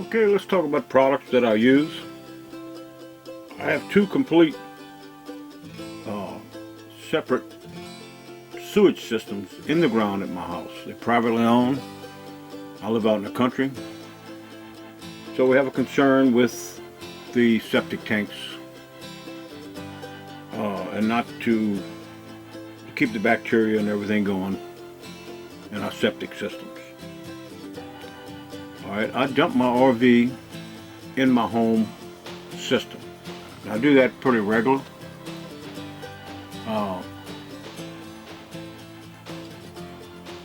Okay, let's talk about products that I use. I have two complete separate sewage systems in the ground at my house. They're privately owned. I live out in the country. So we have a concern with the septic tanks and not to keep the bacteria and everything going in our septic systems. Alright, I dump my RV in my home system. I do that pretty regular.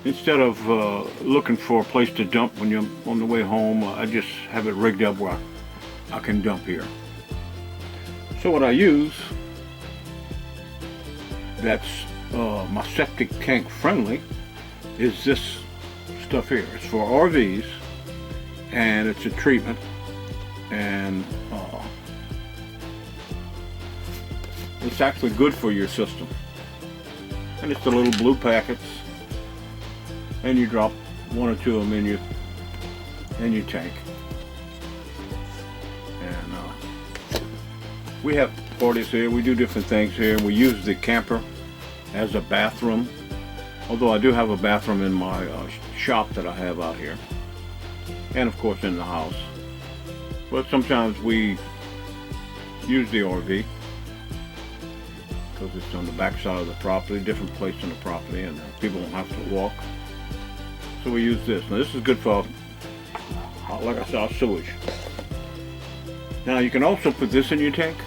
Instead of looking for a place to dump when you're on the way home, I just have it rigged up where I can dump here. So what I use that's my septic tank friendly is this stuff here. It's for RVs and it's a treatment, and it's actually good for your system. And it's the little blue packets, and you drop one or two of them in your tank. And we have parties here. We do different things here. We use the camper as a bathroom, although I do have a bathroom in my shop that I have out here, and of course in the house. But sometimes we use the RV because it's on the back side of the property, different place on the property, and people don't have to walk. So we use this. Now this is good for, like I said, our sewage. Now you can also put this in your tank.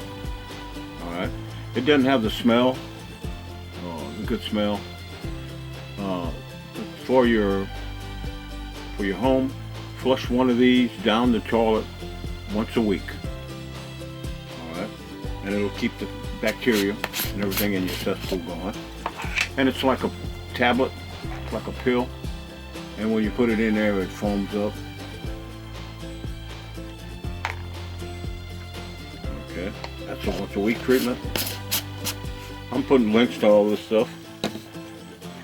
Alright. It doesn't have the smell, the good smell. For your home, flush one of these down the toilet once a week. Alright. And it'll keep the bacteria and everything in your cesspool going. And it's like a tablet, like a pill. And when you put it in there, it foams up. Okay, that's a once a week treatment. I'm putting links to all this stuff.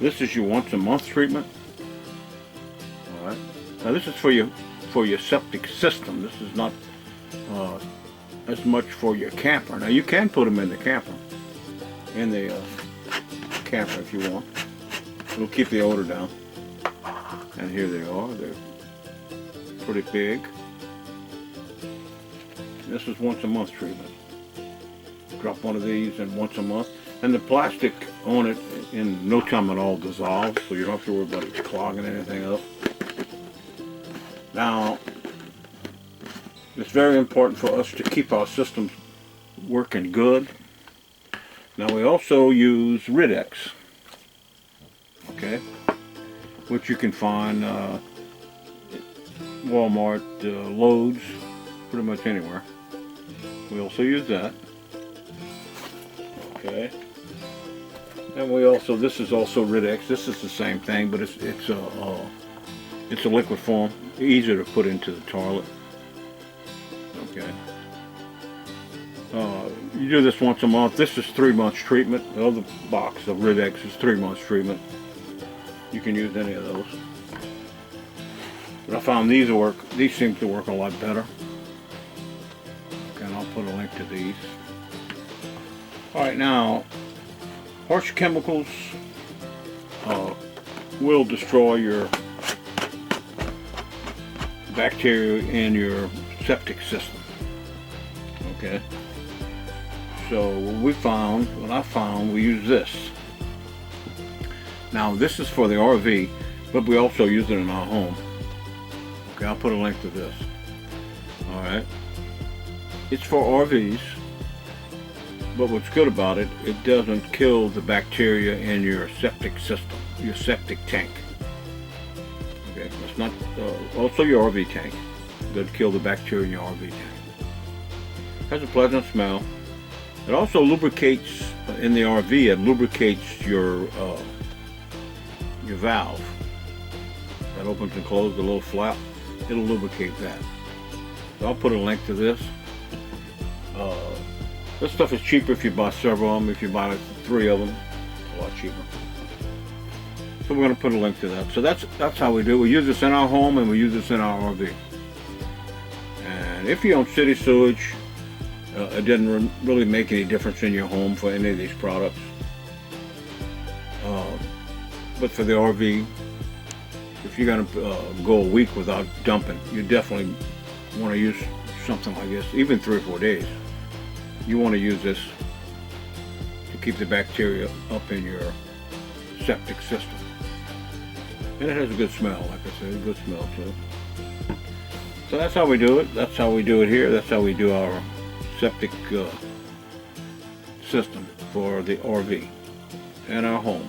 This is your once a month treatment. Alright. Now this is for your septic system. This is not as much for your camper. Now you can put them in the camper. In the camper if you want. It'll keep the odor down. And here they are. They're pretty big. This is once a month treatment. Drop one of these in once a month. And the plastic on it in no time at all dissolves, so you don't have to worry about it clogging anything up. Now, it's very important for us to keep our systems working good. Now we also use Rid-X. Okay? Which you can find Walmart, Lowe's, pretty much anywhere. We also use that. Okay. And we also, this is also Rid-X. This is the same thing, but it's a liquid form, easier to put into the toilet. Okay. You do this once a month. This is 3 months treatment. The other box of Rid-X is 3 months treatment. You can use any of those. But I found these seem to work a lot better. Okay, and I'll put a link to these. Alright, now, harsh chemicals will destroy your bacteria in your septic system. Okay? So what I found, we use this. Now this is for the RV, but we also use it in our home. Okay, I'll put a link to this. Alright. It's for RVs, but what's good about it, it doesn't kill the bacteria in your septic system, your septic tank. Okay, it's not, also your RV tank. It doesn't kill the bacteria in your RV tank. It has a pleasant smell. It also lubricates, in the RV, it lubricates your valve that opens and closes, the little flap. It'll lubricate that. So I'll put a link to this. This stuff is cheaper if you buy several of them. If you buy 3 of them, it's a lot cheaper. So we're going to put a link to that. So that's how we do it. We use this in our home and we use this in our RV. fine. If you own city sewage, it doesn't really make any difference in your home for any of these products. But for the RV, if you're going to go a week without dumping, you definitely want to use something like this, even 3 or 4 days. You want to use this to keep the bacteria up in your septic system. And it has a good smell, like I said, a good smell too. So that's how we do it. That's how we do it here. That's how we do our septic system for the RV and our home.